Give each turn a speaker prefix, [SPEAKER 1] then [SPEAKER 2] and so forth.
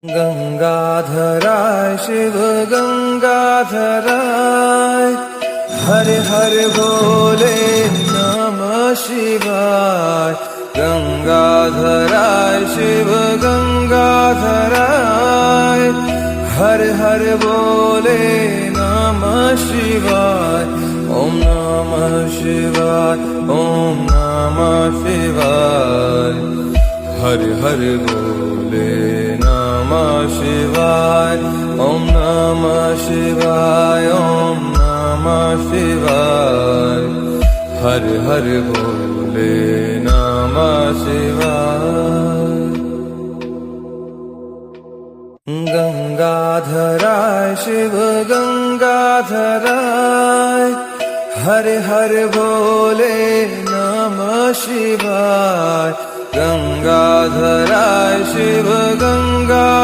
[SPEAKER 1] गंगाधराय शिव गंगाधराय, हर हर बोले नमः शिवाय। गंगाधराय शिव गंगाधराय, हर हर बोले नमः शिवाय। ओम नमः शिवाय, ओम नमः शिवाय। हर हर बोले नमः शिवाय, ओम नमः शिवाय, ओम नमः शिवाय। हर हर बोले नमः शिवाय। गंगाधराय शिव गंगाधराय, हर हर बोले नमः शिवाय। गंगाधराय शिव गंगा